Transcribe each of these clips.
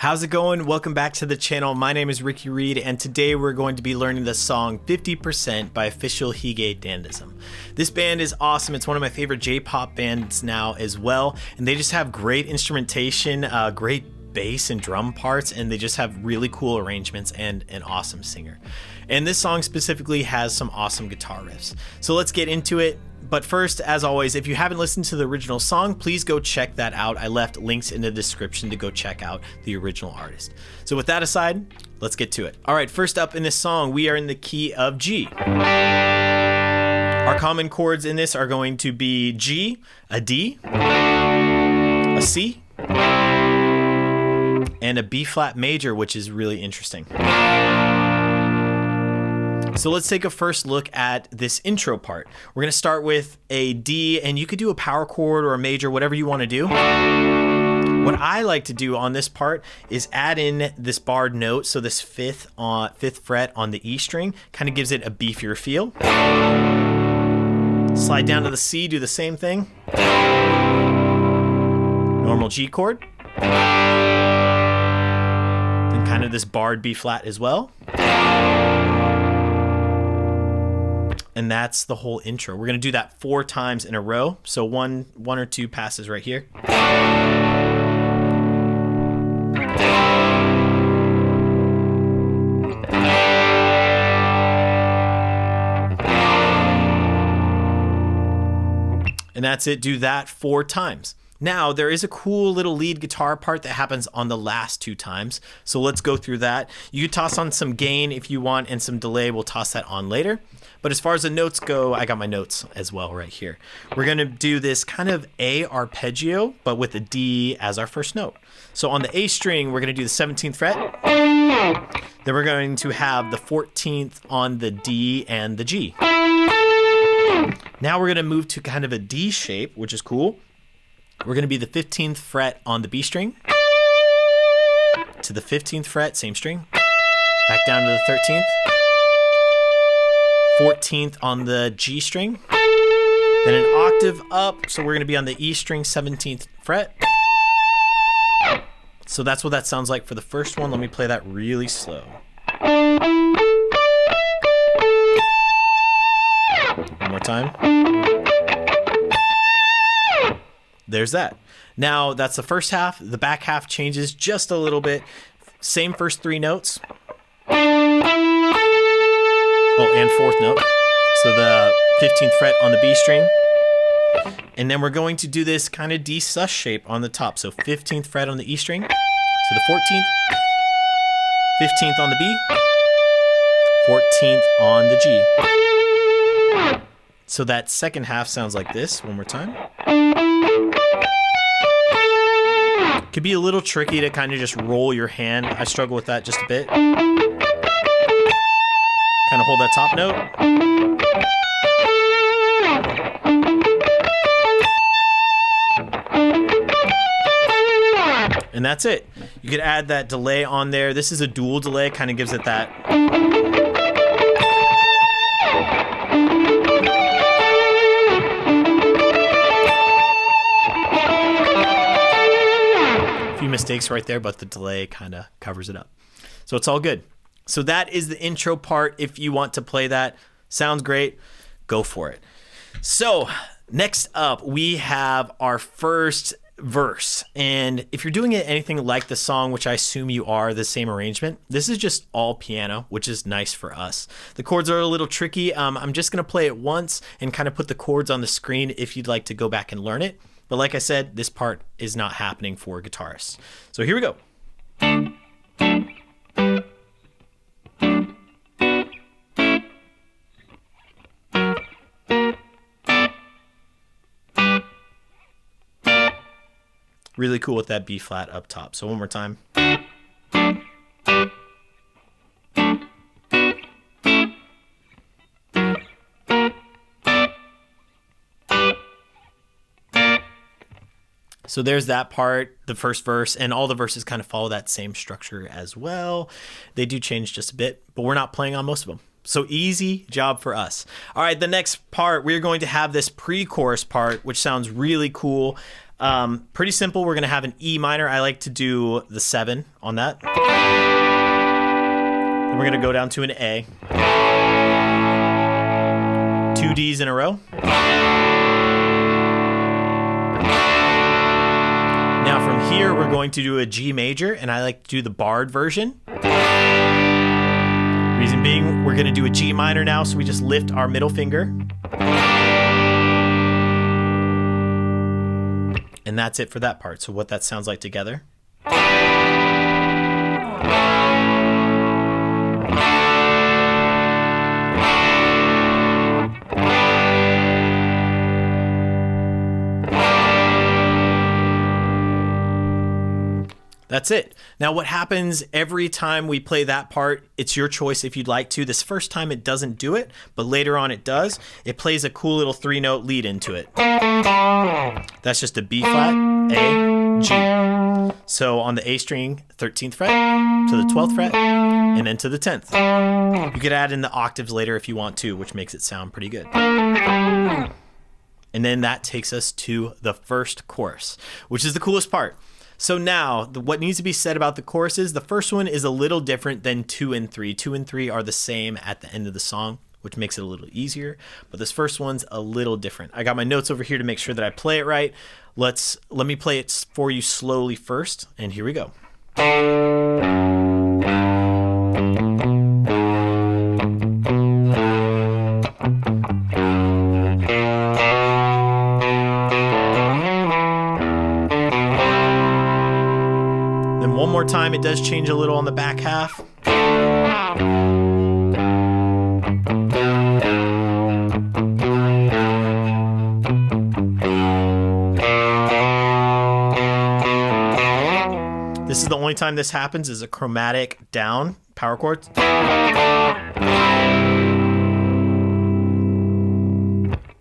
How's it going? Welcome back to the channel. My name is Ricky Reed, and today we're going to be learning the song 50% by Official Hige Dandism. This band is awesome. It's one of my favorite J-pop bands now as well, and they just have great instrumentation, great bass and drum parts, and they just have really cool arrangements and an awesome singer. And this song specifically has some awesome guitar riffs. So let's get into it. But first, as always, if you haven't listened to the original song, please go check that out. I left links in the description to go check out the original artist. So with that aside, let's get to it. All right, first up in this song, we are in the key of G. Our common chords in this are going to be G, a D, a C, and a B flat major, which is really interesting. So let's take a first look at this intro part. We're going to start with a D, and you could do a power chord or a major, whatever you want to do. What I like to do on this part is add in this barred note, so this fifth fret on the E string kind of gives it a beefier feel. Slide down to the C, do the same thing. Normal G chord. Then kind of this barred B flat as well. And that's the whole intro. We're gonna do that 4 times in a row. So one or two passes right here. And that's it, do that 4 times. Now, there is a cool little lead guitar part that happens on the last 2 times. So let's go through that. You could toss on some gain if you want and some delay. We'll toss that on later. But as far as the notes go, I got my notes as well right here. We're gonna do this kind of A arpeggio, but with a D as our first note. So on the A string, we're gonna do the 17th fret. Then we're going to have the 14th on the D and the G. Now we're gonna move to kind of a D shape, which is cool. We're gonna be the 15th fret on the B string, to the 15th fret, same string, back down to the 13th, 14th on the G string, then an octave up, so we're gonna be on the E string, 17th fret. So that's what that sounds like for the first one. Let me play that really slow. One more time. There's that. Now that's the first half. The back half changes just a little bit. Same first 3 notes. Oh, and 4th note. So the 15th fret on the B string. And then we're going to do this kind of D sus shape on the top. So 15th fret on the E string to the 14th. 15th on the B. 14th on the G. So that second half sounds like this. One more time. Could be a little tricky to kind of just roll your hand. I struggle with that just a bit. Kind of hold that top note. And that's it. You could add that delay on there. This is a dual delay, kind of gives it that. A few mistakes right there, but the delay kind of covers it up. So it's all good. So that is the intro part. If you want to play that, sounds great, go for it. So next up, we have our first verse. And if you're doing it anything like the song, which I assume you are, the same arrangement, this is just all piano, which is nice for us. The chords are a little tricky. I'm just gonna play it once and kind of put the chords on the screen if you'd like to go back and learn it. But like I said, this part is not happening for guitarists. So here we go. Really cool with that B flat up top. So one more time. So there's that part, the first verse, and all the verses kind of follow that same structure as well. They do change just a bit, but we're not playing on most of them. So easy job for us. All right, the next part, we're going to have this pre-chorus part, which sounds really cool. Pretty simple. We're going to have an E minor. I like to do the 7 on that. Then we're going to go down to an A. 2 Ds in a row. Now from here, we're going to do a G major, and I like to do the barred version. Reason being, we're going to do a G minor now, so we just lift our middle finger. And that's it for that part. So what that sounds like together. That's it. Now what happens every time we play that part, it's your choice if you'd like to. This first time it doesn't do it, but later on it does. It plays a cool little 3-note lead into it. That's just a B flat, A, G. So on the A string, 13th fret to the 12th fret, and then to the 10th. You could add in the octaves later if you want to, which makes it sound pretty good. And then that takes us to the first chorus, which is the coolest part. So now, what needs to be said about the choruses, the first one is a little different than 2 and 3. 2 and 3 are the same at the end of the song, which makes it a little easier. But this first one's a little different. I got my notes over here to make sure that I play it right. Let me play it for you slowly first, and here we go. One more time, it does change a little on the back half. This is the only time this happens is a chromatic down power chords.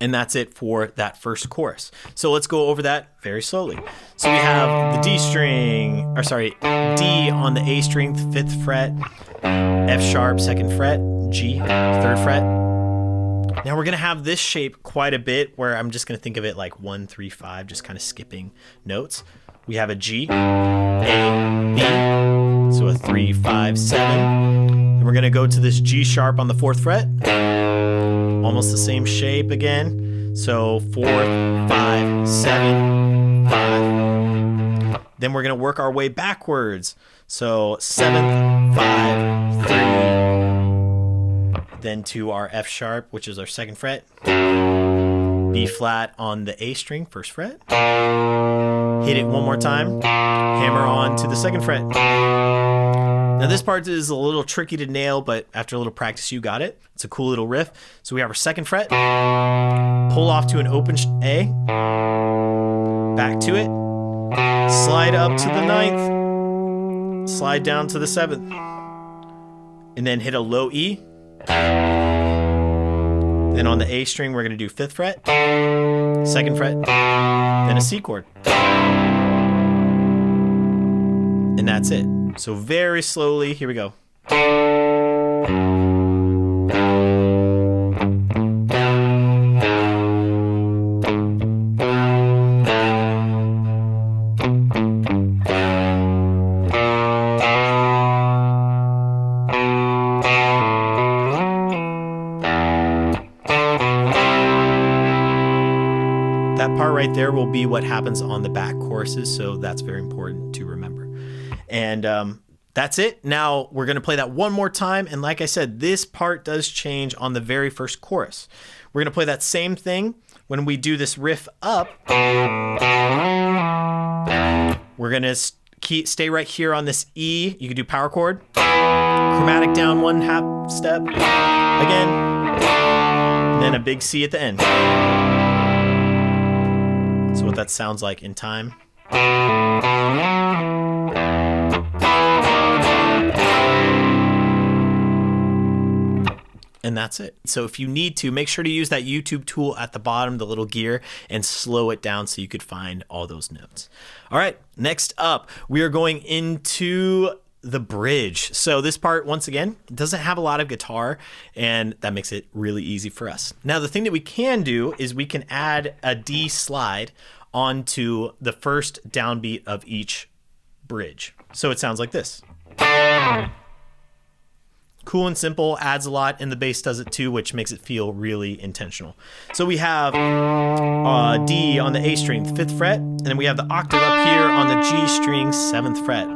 And that's it for that first chorus. So let's go over that very slowly. So we have the D string, or sorry, D on the A string, 5th fret, F sharp, 2nd fret, G, 3rd fret. Now we're gonna have this shape quite a bit where I'm just gonna think of it like 1, 3, 5, just kind of skipping notes. We have a G, A, B, so a 3, 5, 7. And we're gonna go to this G sharp on the 4th fret. Almost the same shape again. So 4th, 5, 7, 5. Then we're going to work our way backwards. So 7th, 5, 3. Then to our F sharp, which is our 2nd fret. B flat on the A string, 1st fret. Hit it one more time. Hammer on to the 2nd fret. Now this part is a little tricky to nail, but after a little practice, you got it. It's a cool little riff. So we have our 2nd fret, pull off to an open A, back to it, slide up to the 9th, slide down to the 7th, and then hit a low E. Then on the A string, we're gonna do 5th fret, 2nd fret, then a C chord. And that's it. So very slowly, here we go. That part right there will be what happens on the back choruses, so that's very important to remember. And that's it. Now we're going to play that one more time. And like I said, this part does change on the very first chorus. We're going to play that same thing when we do this riff up. We're going to stay right here on this E. You can do power chord, chromatic down 1/2 step again, and then a big C at the end. So what that sounds like in time. And that's it. So if you need to, make sure to use that YouTube tool at the bottom, the little gear, and slow it down so you could find all those notes. All right, next up, we are going into the bridge. So this part, once again, doesn't have a lot of guitar, and that makes it really easy for us. Now, the thing that we can do is we can add a D slide onto the first downbeat of each bridge. So it sounds like this. Cool and simple, adds a lot, and the bass does it too, which makes it feel really intentional. So we have D on the A string, 5th fret, and then we have the octave up here on the G string, 7th fret.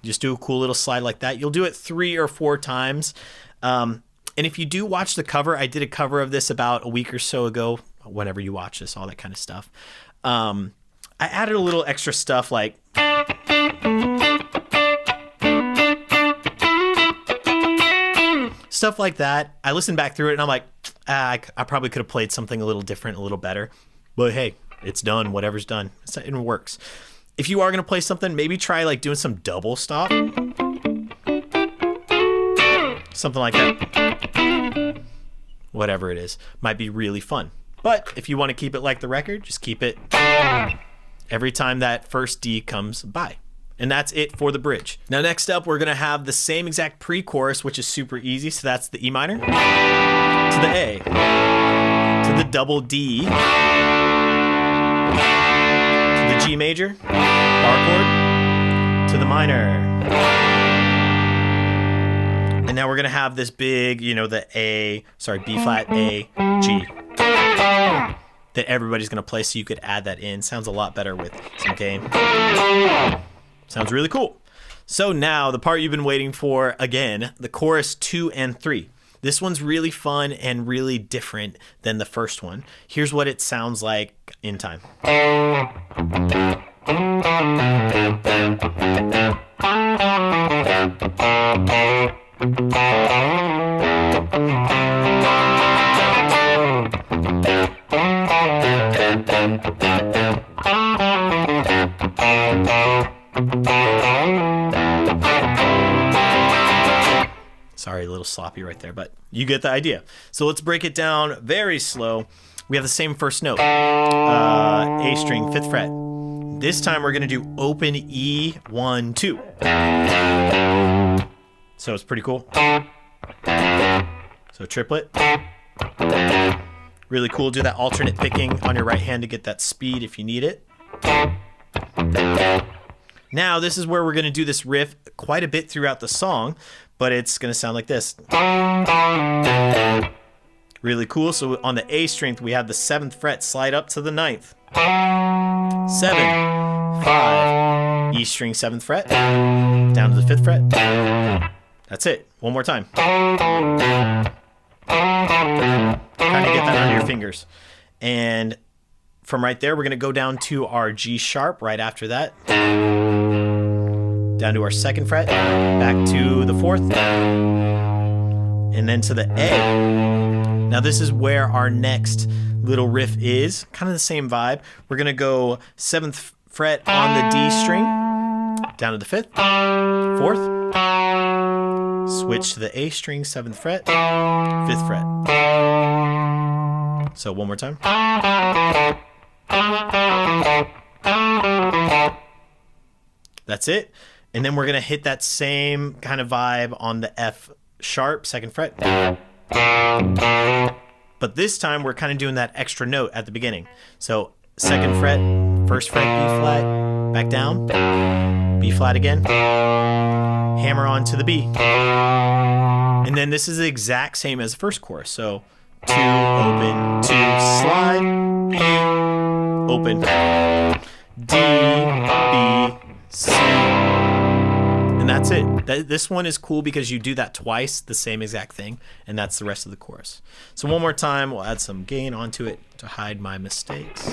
Just do a cool little slide like that. You'll do it 3 or 4 times. And if you do watch the cover, I did a cover of this about a week or so ago, whenever you watch this, all that kind of stuff. I added a little extra stuff like... stuff like that. I listened back through it and I'm like, I probably could have played something a little different, a little better. But hey, it's done. Whatever's done. It works. If you are going to play something, maybe try like doing some double stop. Something like that. Whatever it is. Might be really fun. But if you want to keep it like the record, just keep it every time that first D comes by. And that's it for the bridge. Now next up, we're gonna have the same exact pre-chorus, which is super easy. So that's the E minor, to the A, to the double D, to the G major, bar chord, to the minor. And now we're gonna have this big, you know, the B flat, A, G, that everybody's gonna play, so you could add that in. Sounds a lot better with some gain. Sounds really cool. So now the part you've been waiting for, again, the chorus 2 and 3. This one's really fun and really different than the first one. Here's what it sounds like in time. Sorry, a little sloppy right there, but you get the idea. So let's break it down very slow. We have the same first note, A string, 5th fret. This time we're gonna do open E, 1, 2. So it's pretty cool. So triplet. Really cool. Do that alternate picking on your right hand to get that speed if you need it. Now, this is where we're going to do this riff quite a bit throughout the song, but it's going to sound like this. Really cool. So on the A string, we have the 7th fret slide up to the 9th. 7, 5, E string, 7th fret, down to the 5th fret. That's it. One more time. Kind of get that under your fingers. And from right there, we're going to go down to our G sharp right after that. Down to our 2nd fret, back to the 4th, and then to the A. Now this is where our next little riff is, kind of the same vibe. We're gonna go 7th fret on the D string, down to the 5th, 4th, switch to the A string, 7th fret, 5th fret. So one more time. That's it. And then we're going to hit that same kind of vibe on the F sharp, 2nd fret. But this time we're kind of doing that extra note at the beginning. So 2nd fret, 1st fret, B flat, back down, B flat again, hammer on to the B. And then this is the exact same as the first chorus. So 2, open, 2, slide, E, open, D, B, C. And that's it. This one is cool because you do that twice, the same exact thing, and that's the rest of the chorus. So one more time, we'll add some gain onto it to hide my mistakes.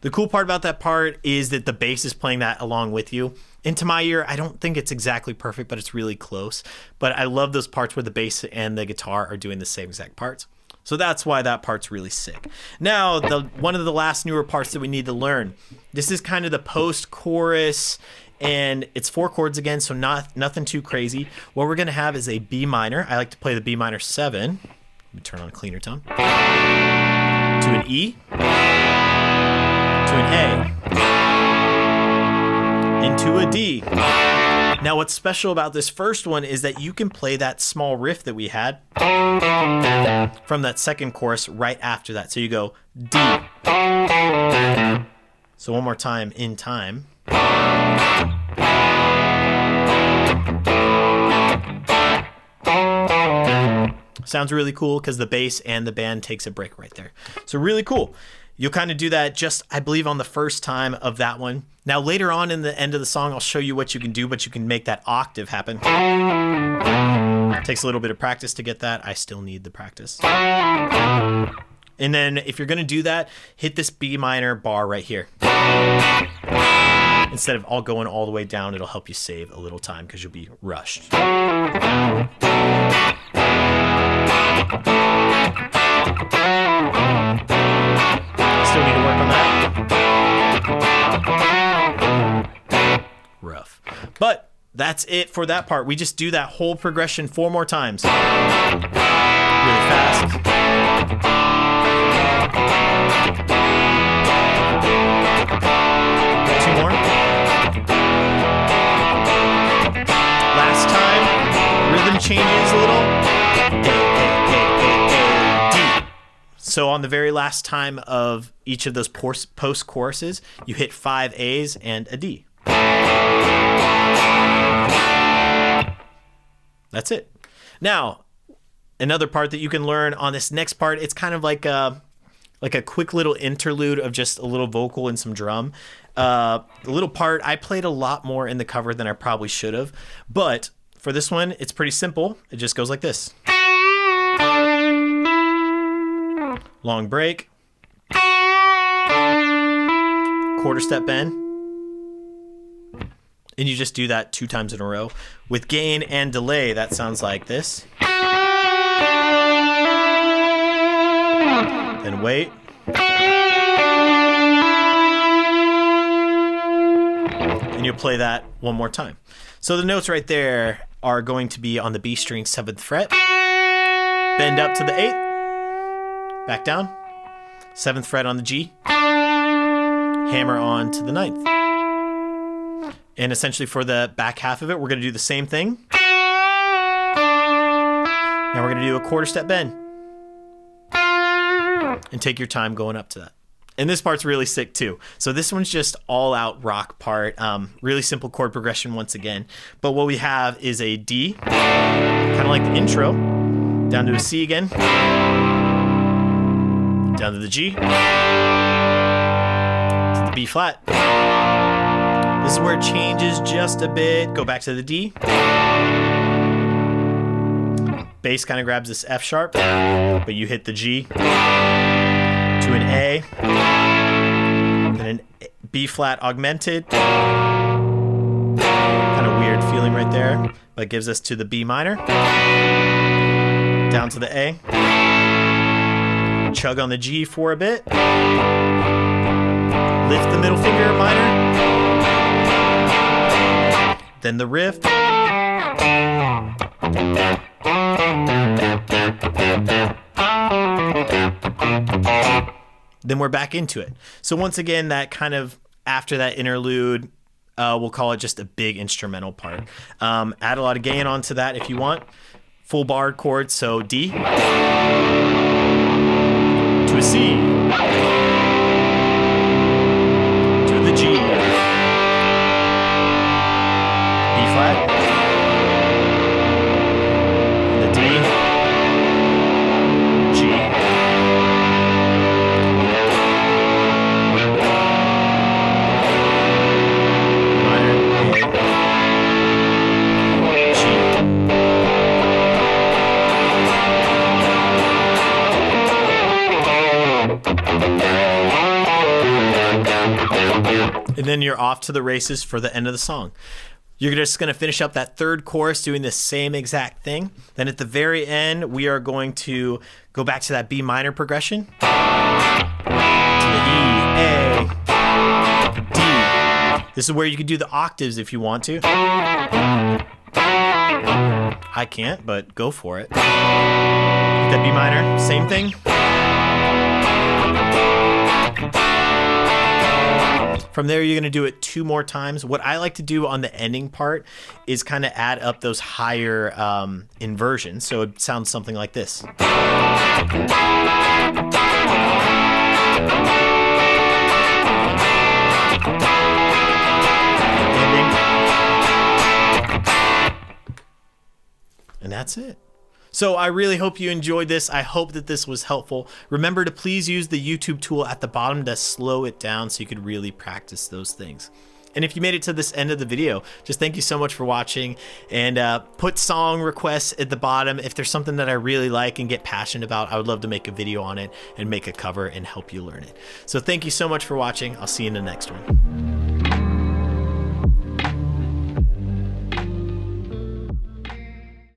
The cool part about that part is that the bass is playing that along with you. And to my ear, I don't think it's exactly perfect, but it's really close. But I love those parts where the bass and the guitar are doing the same exact parts. So that's why that part's really sick. Now, one of the last newer parts that we need to learn. This is kind of the post-chorus and it's 4 chords again, so nothing too crazy. What we're gonna have is a B minor. I like to play the B minor 7. Let me turn on a cleaner tone. To an E, to an A, into a D. Now what's special about this first one is that you can play that small riff that we had from that second chorus right after that. So you go D. So one more time in time. Sounds really cool because the bass and the band takes a break right there. So really cool. You'll kind of do that just, I believe, on the first time of that one. Now later on in the end of the song, I'll show you what you can do, but you can make that octave happen. It takes a little bit of practice to get that. I still need the practice. And then if you're gonna do that, hit this B minor bar right here. Instead of all going all the way down, it'll help you save a little time because you'll be rushed. Still need to work on that. Rough. But that's it for that part. We just do that whole progression 4 more times. Really fast. More. Last time, rhythm changes a little. D. So on the very last time of each of those post choruses, you hit 5 A's and a D. That's it. Now, another part that you can learn on this next part, it's kind of like a quick little interlude of just a little vocal and some drum. The little part, I played a lot more in the cover than I probably should have. But for this one, it's pretty simple. It just goes like this. Long break. Quarter step bend. And you just do that 2 times in a row. With gain and delay, that sounds like this. Then wait. And you'll play that 1 more time. So the notes right there are going to be on the B string 7th fret. Bend up to the 8th. Back down. 7th fret on the G. Hammer on to the 9th. And essentially for the back half of it, we're going to do the same thing. Now we're going to do a quarter step bend. And take your time going up to that. And this part's really sick too. So this one's just all out rock part. Really simple chord progression once again. But what we have is a D, kind of like the intro, down to a C again, down to the G, to the B flat. This is where it changes just a bit. Go back to the D. Bass kind of grabs this F sharp, but you hit the G to an A, then an B flat augmented. Kind of weird feeling right there, but it gives us to the B minor, down to the A, chug on the G for a bit, lift the middle finger minor, then the riff. Then we're back into it. So once again, that kind of after that interlude, we'll call it just a big instrumental part. Add a lot of gain onto that if you want. Full bar chords, so D to a C to the G, B flat, the D, G, minor, A, G. And then you're off to the races for the end of the song. You're just going to finish up that third chorus doing the same exact thing. Then at the very end, we are going to go back to that B minor progression. To the E, A, D, This is where you can do the octaves if you want to. I can't, but go for it. With that B minor, same thing. From there, you're going to do it 2 more times. What I like to do on the ending part is kind of add up those higher inversions. So it sounds something like this. And that's it. So I really hope you enjoyed this. I hope that this was helpful. Remember to please use the YouTube tool at the bottom to slow it down so you could really practice those things. And if you made it to this end of the video, just thank you so much for watching, and put song requests at the bottom. If there's something that I really like and get passionate about, I would love to make a video on it and make a cover and help you learn it. So thank you so much for watching. I'll see you in the next one.